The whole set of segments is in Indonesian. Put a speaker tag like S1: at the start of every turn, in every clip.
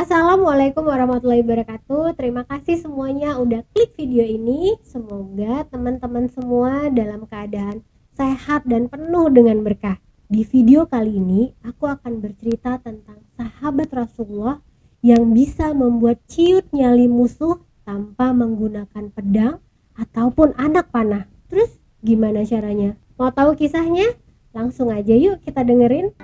S1: Assalamualaikum warahmatullahi wabarakatuh. Terima kasih semuanya udah klik video ini. Semoga teman-teman semua dalam keadaan sehat dan penuh dengan berkah. Di video kali ini aku akan bercerita tentang sahabat Rasulullah yang bisa membuat ciut nyali musuh tanpa menggunakan pedang ataupun anak panah. Terus gimana caranya? Mau tahu kisahnya? Langsung aja yuk kita dengerin.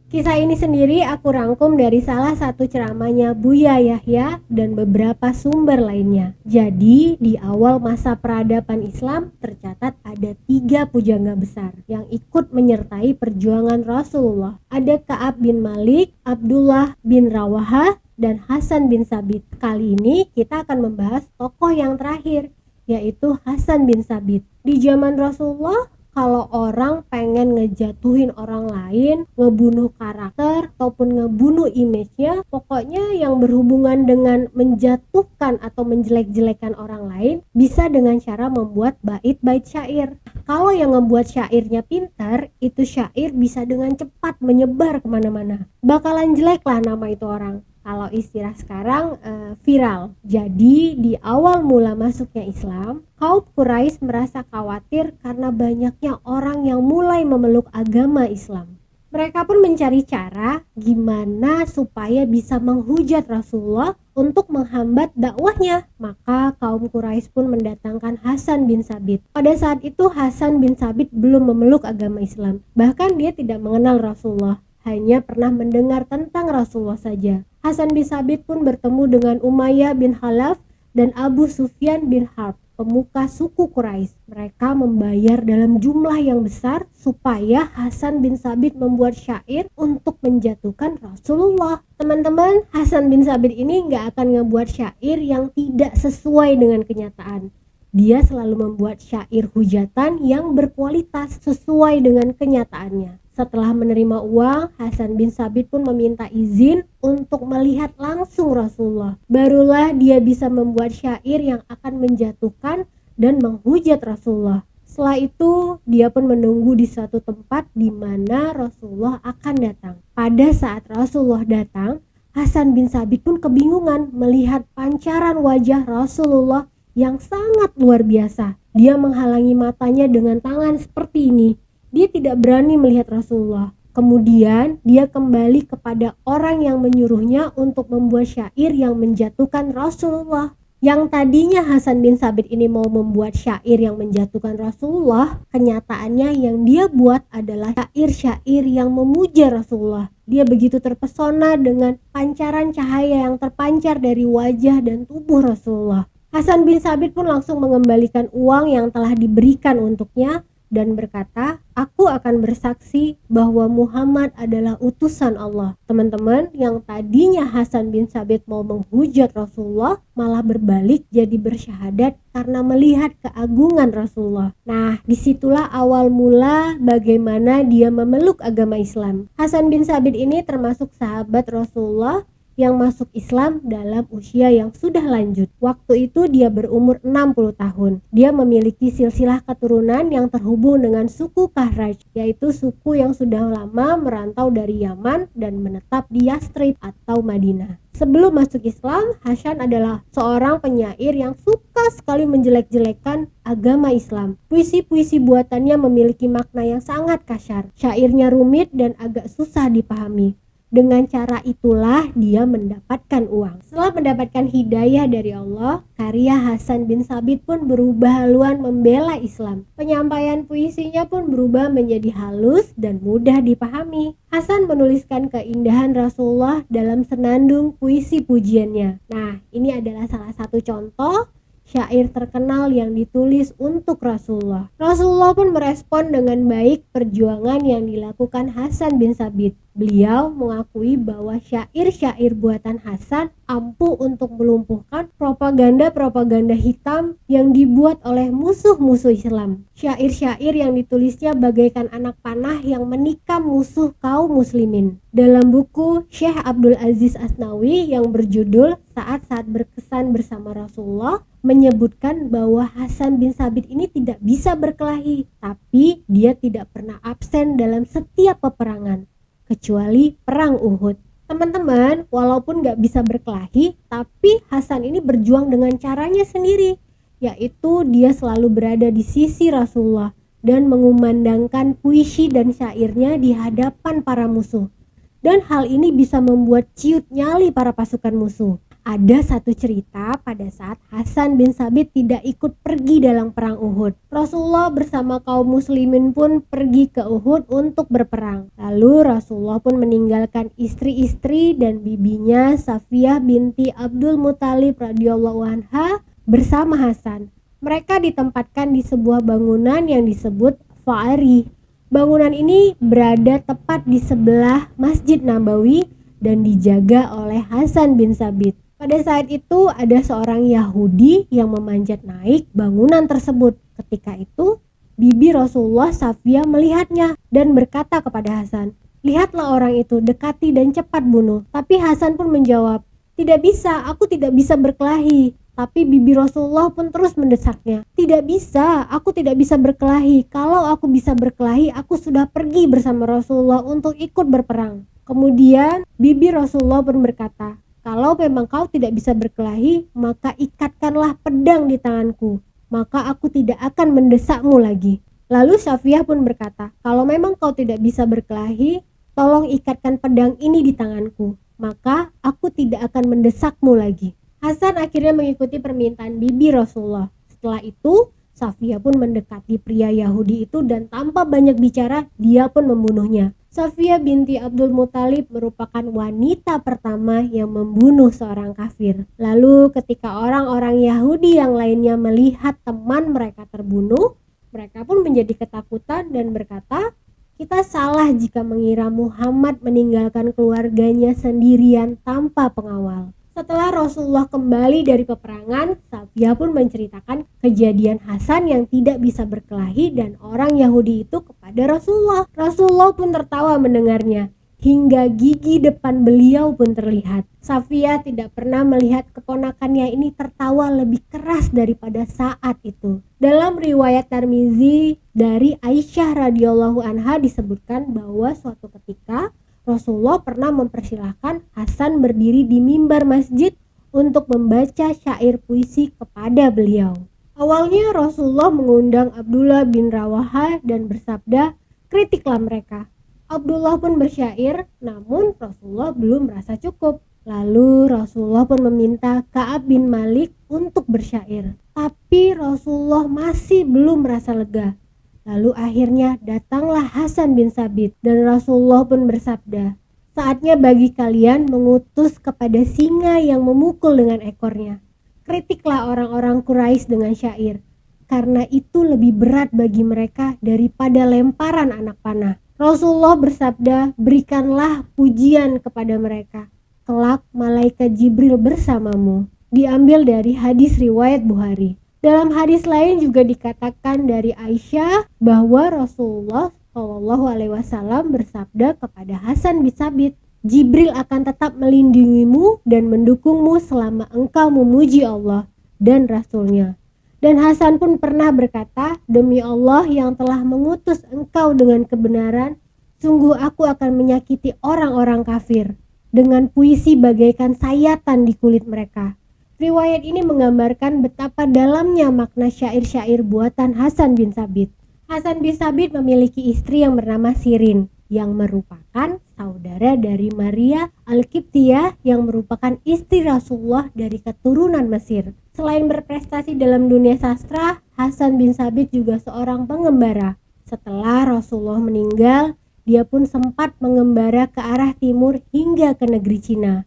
S1: Kisah ini sendiri aku rangkum dari salah satu ceramahnya Buya Yahya dan beberapa sumber lainnya. Jadi di awal masa peradaban Islam tercatat ada 3 pujangga besar yang ikut menyertai perjuangan Rasulullah. Ada Ka'ab bin Malik, Abdullah bin Rawaha, dan Hasan bin Sabit. Kali ini kita akan membahas tokoh yang terakhir, yaitu Hasan bin Sabit. Di zaman Rasulullah, kalau orang pengen ngejatuhin orang lain, ngebunuh karakter, ataupun ngebunuh image-nya, pokoknya yang berhubungan dengan menjatuhkan atau menjelek-jelekan orang lain, bisa dengan cara membuat bait-bait syair. Kalau yang ngebuat syairnya pintar, itu syair bisa dengan cepat menyebar kemana-mana. Bakalan jelek lah nama itu orang. Kalau istilah sekarang viral. Jadi di awal mula masuknya Islam, kaum Quraisy merasa khawatir karena banyaknya orang yang mulai memeluk agama Islam. Mereka pun mencari cara gimana supaya bisa menghujat Rasulullah untuk menghambat dakwahnya. Maka kaum Quraisy pun mendatangkan Hasan bin Sabit. Pada saat itu Hasan bin Sabit belum memeluk agama Islam. Bahkan dia tidak mengenal Rasulullah, hanya pernah mendengar tentang Rasulullah saja. Hasan bin Sabit pun bertemu dengan Umayyah bin Khalaf dan Abu Sufyan bin Harb, pemuka suku Quraisy. Mereka membayar dalam jumlah yang besar supaya Hasan bin Sabit membuat syair untuk menjatuhkan Rasulullah. Teman-teman, Hasan bin Sabit ini nggak akan ngebuat syair yang tidak sesuai dengan kenyataan. Dia selalu membuat syair hujatan yang berkualitas sesuai dengan kenyataannya. Setelah menerima uang, Hasan bin Sabit pun meminta izin untuk melihat langsung Rasulullah. Barulah dia bisa membuat syair yang akan menjatuhkan dan menghujat Rasulullah. Setelah itu, dia pun menunggu di suatu tempat di mana Rasulullah akan datang. Pada saat Rasulullah datang, Hasan bin Sabit pun kebingungan melihat pancaran wajah Rasulullah yang sangat luar biasa. Dia menghalangi matanya dengan tangan seperti ini. Dia tidak berani melihat Rasulullah. Kemudian dia kembali kepada orang yang menyuruhnya untuk membuat syair yang menjatuhkan Rasulullah. Yang tadinya Hasan bin Sabit ini mau membuat syair yang menjatuhkan Rasulullah, kenyataannya yang dia buat adalah syair-syair yang memuja Rasulullah. Dia begitu terpesona dengan pancaran cahaya yang terpancar dari wajah dan tubuh Rasulullah. Hasan bin Sabit pun langsung mengembalikan uang yang telah diberikan untuknya dan berkata, "Aku akan bersaksi bahwa Muhammad adalah utusan Allah." Teman-teman, yang tadinya Hasan bin Sabit mau menghujat Rasulullah malah berbalik jadi bersyahadat karena melihat keagungan Rasulullah. Nah, disitulah awal mula bagaimana dia memeluk agama Islam. Hasan bin Sabit ini termasuk sahabat Rasulullah yang masuk Islam dalam usia yang sudah lanjut. Waktu itu dia berumur 60 tahun. Dia memiliki silsilah keturunan yang terhubung dengan suku Kharaj, yaitu suku yang sudah lama merantau dari Yaman dan menetap di Yathrib atau Madinah. Sebelum masuk Islam, Hasan adalah seorang penyair yang suka sekali menjelek-jelekan agama Islam. Puisi-puisi buatannya memiliki makna yang sangat kasar. Syairnya rumit dan agak susah dipahami. Dengan cara itulah dia mendapatkan uang. Setelah mendapatkan hidayah dari Allah, karya Hasan bin Sabit pun berubah haluan membela Islam. Penyampaian puisinya pun berubah menjadi halus dan mudah dipahami. Hasan menuliskan keindahan Rasulullah dalam senandung puisi pujiannya. Nah, ini adalah salah satu contoh syair terkenal yang ditulis untuk Rasulullah. Rasulullah pun merespon dengan baik perjuangan yang dilakukan Hasan bin Sabit. Beliau mengakui bahwa syair-syair buatan Hasan ampuh untuk melumpuhkan propaganda-propaganda hitam yang dibuat oleh musuh-musuh Islam. Syair-syair yang ditulisnya bagaikan anak panah yang menikam musuh kaum muslimin. Dalam buku Syekh Abdul Aziz Asnawi yang berjudul Saat-saat Berkesan Bersama Rasulullah menyebutkan bahwa Hasan bin Sabit ini tidak bisa berkelahi, tapi dia tidak pernah absen dalam setiap peperangan. kecuali perang Uhud. Teman-teman, walaupun gak bisa berkelahi, tapi Hasan ini berjuang dengan caranya sendiri, yaitu dia selalu berada di sisi Rasulullah dan mengumandangkan puisi dan syairnya di hadapan para musuh. Dan hal ini bisa membuat ciut nyali para pasukan musuh. Ada satu cerita pada saat Hasan bin Sabit tidak ikut pergi dalam perang Uhud. Rasulullah bersama kaum muslimin pun pergi ke Uhud untuk berperang. Lalu Rasulullah pun meninggalkan istri-istri dan bibinya Safiyah binti Abdul Muthalib radhiyallahu anha bersama Hasan. Mereka ditempatkan di sebuah bangunan yang disebut Fa'ari. Bangunan ini berada tepat di sebelah Masjid Nabawi dan dijaga oleh Hasan bin Sabit. Pada saat itu ada seorang Yahudi yang memanjat naik bangunan tersebut. Ketika itu bibi Rasulullah Safiyah melihatnya dan berkata kepada Hasan, "Lihatlah orang itu, dekati dan cepat bunuh." Tapi Hasan pun menjawab, "Tidak bisa, aku tidak bisa berkelahi." Tapi bibi Rasulullah pun terus mendesaknya, "Tidak bisa, aku tidak bisa berkelahi. Kalau aku bisa berkelahi, aku sudah pergi bersama Rasulullah untuk ikut berperang." Kemudian bibi Rasulullah pun berkata, "Kalau memang kau tidak bisa berkelahi, maka ikatkanlah pedang di tanganku, maka aku tidak akan mendesakmu lagi." Lalu Safiyah pun berkata, "Kalau memang kau tidak bisa berkelahi, tolong ikatkan pedang ini di tanganku, maka aku tidak akan mendesakmu lagi." Hasan akhirnya mengikuti permintaan bibi Rasulullah. Setelah itu, Safiyah pun mendekati pria Yahudi itu dan tanpa banyak bicara, dia pun membunuhnya. Safiyah binti Abdul Muthalib merupakan wanita pertama yang membunuh seorang kafir. Lalu ketika orang-orang Yahudi yang lainnya melihat teman mereka terbunuh, mereka pun menjadi ketakutan dan berkata, "Kita salah jika mengira Muhammad meninggalkan keluarganya sendirian tanpa pengawal." Setelah Rasulullah kembali dari peperangan, Safiyah pun menceritakan kejadian Hasan yang tidak bisa berkelahi dan orang Yahudi itu kepada Rasulullah. Rasulullah pun tertawa mendengarnya, hingga gigi depan beliau pun terlihat. Safiyah tidak pernah melihat keponakannya ini tertawa lebih keras daripada saat itu. Dalam riwayat Tirmizi dari Aisyah radhiyallahu anha disebutkan bahwa suatu ketika Rasulullah pernah mempersilahkan Hasan berdiri di mimbar masjid untuk membaca syair puisi kepada beliau. Awalnya Rasulullah mengundang Abdullah bin Rawaha dan bersabda, "Kritiklah mereka." Abdullah pun bersyair, namun Rasulullah belum merasa cukup. Lalu Rasulullah pun meminta Ka'ab bin Malik untuk bersyair, tapi Rasulullah masih belum merasa lega. Lalu akhirnya datanglah Hasan bin Sabit dan Rasulullah pun bersabda, "Saatnya bagi kalian mengutus kepada singa yang memukul dengan ekornya. Kritiklah orang-orang Quraisy dengan syair, karena itu lebih berat bagi mereka daripada lemparan anak panah." Rasulullah bersabda, "Berikanlah pujian kepada mereka. Kelak malaikat Jibril bersamamu." Diambil dari hadis riwayat Bukhari. Dalam hadis lain juga dikatakan dari Aisyah bahwa Rasulullah SAW bersabda kepada Hasan bin Sabit, "Jibril akan tetap melindungimu dan mendukungmu selama engkau memuji Allah dan Rasulnya." Dan Hasan pun pernah berkata, "Demi Allah yang telah mengutus engkau dengan kebenaran, sungguh aku akan menyakiti orang-orang kafir dengan puisi bagaikan sayatan di kulit mereka." Riwayat ini menggambarkan betapa dalamnya makna syair-syair buatan Hasan bin Sabit. Hasan bin Sabit memiliki istri yang bernama Sirin, yang merupakan saudara dari Maria Al-Qibtiyah yang merupakan istri Rasulullah dari keturunan Mesir. Selain berprestasi dalam dunia sastra, Hasan bin Sabit juga seorang pengembara. Setelah Rasulullah meninggal, dia pun sempat mengembara ke arah timur hingga ke negeri Cina.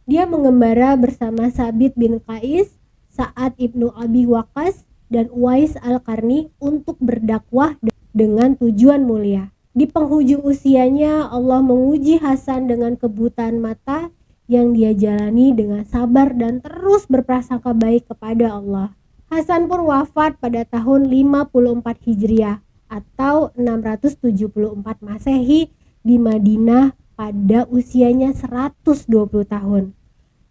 S1: Dia mengembara bersama Sabit bin Qais, Sa'ad ibnu Abi Waqqas, dan Uwais al-Qarni untuk berdakwah dengan tujuan mulia. Di penghujung usianya, Allah menguji Hasan dengan kebutaan mata yang dia jalani dengan sabar dan terus berprasangka baik kepada Allah. Hasan pun wafat pada tahun 54 Hijriah atau 674 Masehi di Madinah pada usianya 120 tahun.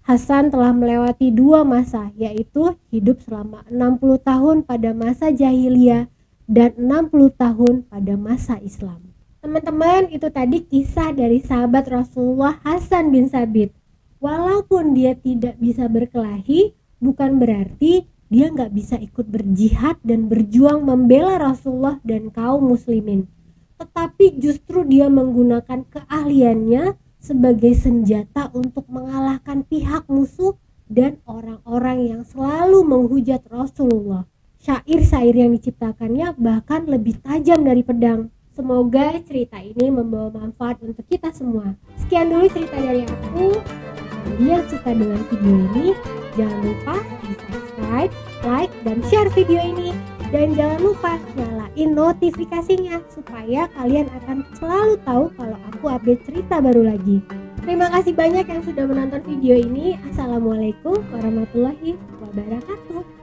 S1: Hasan telah melewati dua masa, yaitu hidup selama 60 tahun pada masa jahiliyah dan 60 tahun pada masa Islam. Teman-teman, itu tadi kisah dari sahabat Rasulullah Hasan bin Sabit. Walaupun dia tidak bisa berkelahi, bukan berarti dia nggak bisa ikut berjihad dan berjuang membela Rasulullah dan kaum muslimin. Tetapi justru dia menggunakan keahliannya sebagai senjata untuk mengalahkan pihak musuh dan orang-orang yang selalu menghujat Rasulullah. Syair-syair yang diciptakannya bahkan lebih tajam dari pedang. Semoga cerita ini membawa manfaat untuk kita semua. Sekian dulu cerita dari aku. Kalian suka dengan video ini, jangan lupa di subscribe, like, dan share video ini. Dan jangan lupa nyalain notifikasinya supaya kalian akan selalu tahu kalau aku update cerita baru lagi. Terima kasih banyak yang sudah menonton video ini. Assalamualaikum warahmatullahi wabarakatuh.